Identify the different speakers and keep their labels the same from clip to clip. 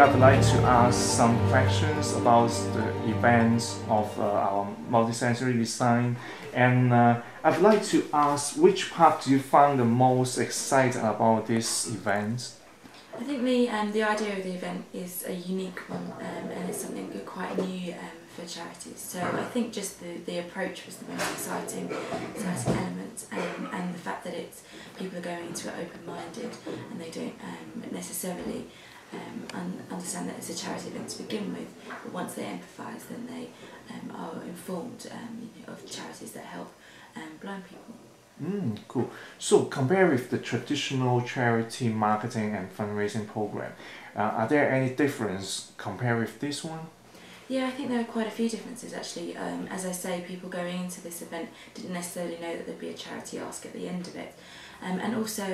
Speaker 1: I would like to ask some questions about the events of our multisensory design, and I would like to ask which part do you find the most exciting about this event?
Speaker 2: I think the idea of the event is a unique one, and it's something quite new for charities. So I think just the approach was the most exciting element, and the fact that people are going into it open-minded and they don't necessarily understand that it's a charity event to begin with, but once they empathise, then they are informed of charities that help blind people.
Speaker 1: Cool. So compare with the traditional charity marketing and fundraising program, are there any difference compared with this one?
Speaker 2: Yeah, I think there are quite a few differences actually. As I say, people going into this event didn't necessarily know that there'd be a charity ask at the end of it. And also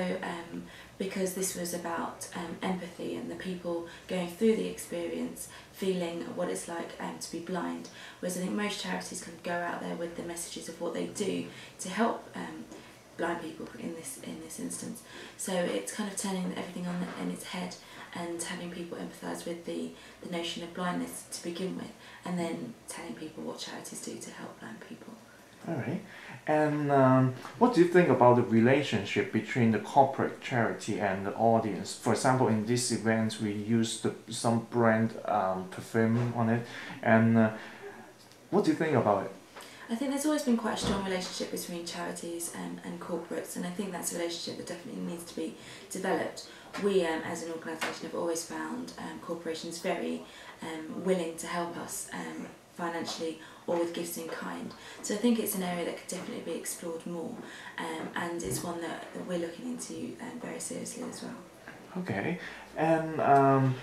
Speaker 2: because this was about empathy and the people going through the experience, feeling what it's like to be blind. Whereas I think most charities can go out there with the messages of what they do to help blind people in this instance. So it's kind of turning everything on its head and having people empathise with the notion of blindness to begin with, and then telling people what charities do to help blind people.
Speaker 1: Alright, and what do you think about the relationship between the corporate charity and the audience? For example, in this event we used some brand perfume on it, and what do you think about it?
Speaker 2: I think there's always been quite a strong relationship between charities and corporates, and I think that's a relationship that definitely needs to be developed. We as an organisation have always found corporations very willing to help us financially or with gifts in kind. So I think it's an area that could definitely be explored more, and it's one that we're looking into very seriously as well.
Speaker 1: Okay, and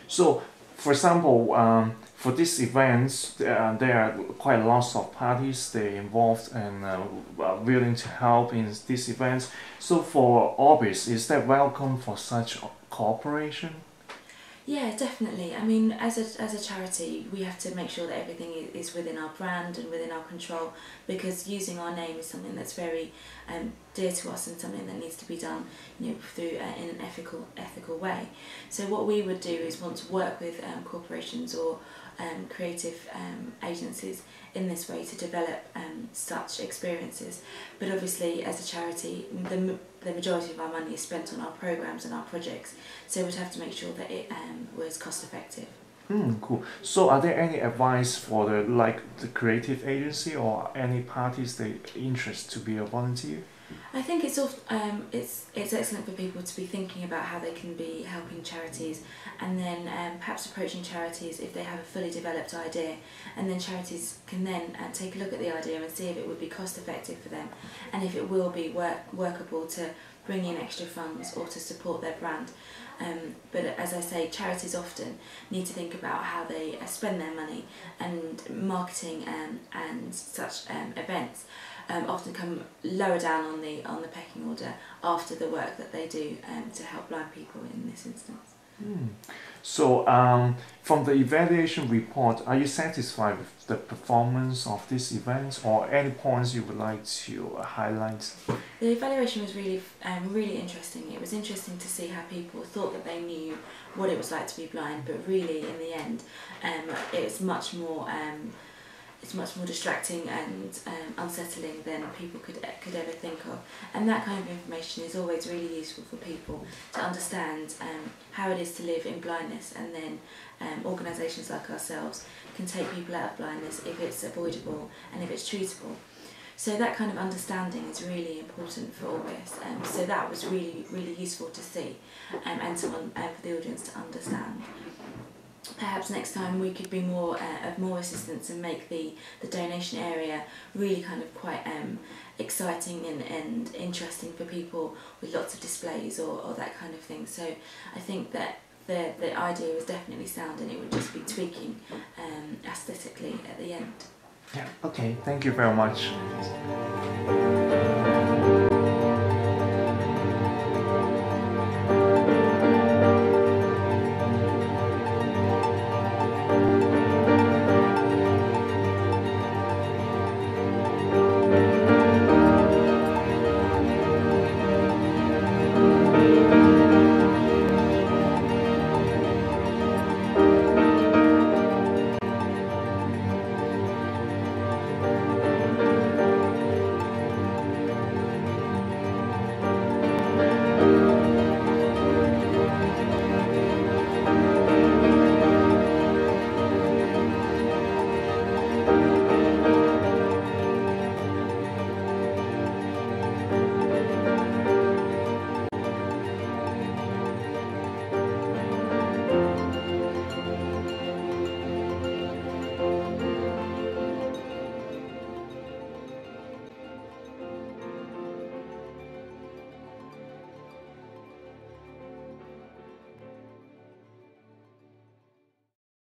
Speaker 1: so for example, for these events, there are quite lots of parties they involved and are willing to help in these events. So for ORBIS, is that welcome for such cooperation?
Speaker 2: Yeah, definitely. I mean, as a charity, we have to make sure that everything is within our brand and within our control, because using our name is something that's very dear to us and something that needs to be done, through in an ethical way. So what we would do is want to work with corporations or creative agencies in this way to develop such experiences. But obviously, as a charity, the majority of our money is spent on our programs and our projects, so we'd have to make sure that it was cost effective.
Speaker 1: Cool. So are there any advice for the creative agency or any parties they interest to be a volunteer?
Speaker 2: I think it's excellent for people to be thinking about how they can be helping charities, and then perhaps approaching charities if they have a fully developed idea, and then charities can then take a look at the idea and see if it would be cost effective for them, and if it will be workable to bring in extra funds or to support their brand. But as I say, charities often need to think about how they spend their money, and marketing and such events often come lower down on the pecking order after the work that they do to help blind people in this instance.
Speaker 1: So from the evaluation report, are you satisfied with the performance of this event, or any points you would like to highlight?
Speaker 2: The evaluation was really interesting. It was interesting to see how people thought that they knew what it was like to be blind, but really in the end it's much more distracting and unsettling than people could ever think of. And that kind of information is always really useful for people to understand how it is to live in blindness, and then organisations like ourselves can take people out of blindness if it's avoidable and if it's treatable. So that kind of understanding is really important for ORBIS. So that was really useful to see and for the audience to understand. Perhaps next time we could be of more assistance and make the donation area really kind of quite exciting and interesting for people, with lots of displays or that kind of thing. So I think that the idea was definitely sound, and it would just be tweaking aesthetically at the end.
Speaker 1: Yeah, okay, thank you very much.